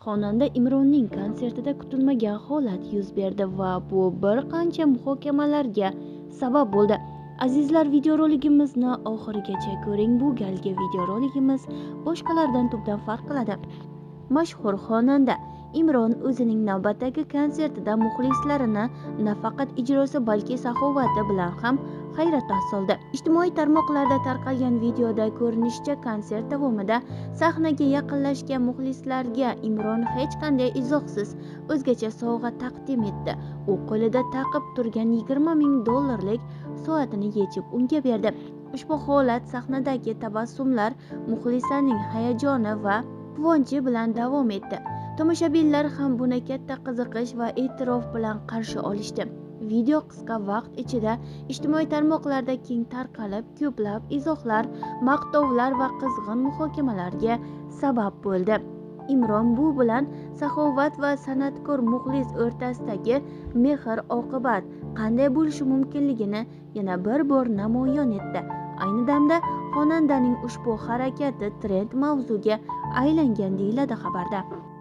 Xonanda Imronning konsertida kutilmagan holat yuz berdi va bu bir qancha muhokamalarga sabab bo'ldi. Azizlar, videorolikimizni oxirigacha ko'ring. Bu galgi videorolikimiz boshqalardan tubdan farq qiladi. Mashhur xonanda Imron o'zining navbatdagi konsertida muxlislarini nafaqat ijrosi, balki saxovati bilan ham hayratda soldi. Ijtimoiy tarmoqlarda tarqalgan videoda ko'rinishicha, konsert davomida sahnaga yaqinlashgan muxlislarga Imron hech qanday izohsiz o'zgacha sovg'a taqdim etdi. U qo'lida taqib turgan $20,000 soatini yechib unga berdi. Ushbu holat sahnadagi tabassumlar, muxlislarning hayajoni va quvonchi bilan davom etdi. Tomoshabinlar ham buni katta qiziqish va e'tirof bilan qarshi olishdi. Video qisqa vaqt ichida ijtimoiy tarmoqlarda keng tarqalib, ko'plab izohlar, maqtovlar va qizg'in muhokamalarga sabab bo'ldi. Imron bu bilan saxovat va san'atkor muxlis o'rtasidagi mehr-oqibat qanday bo'lishi mumkinligini yana bir bor namoyon etdi. Ayni damda xonandaning ushbu harakati trend mavzuga aylangan deyiladi xabarda.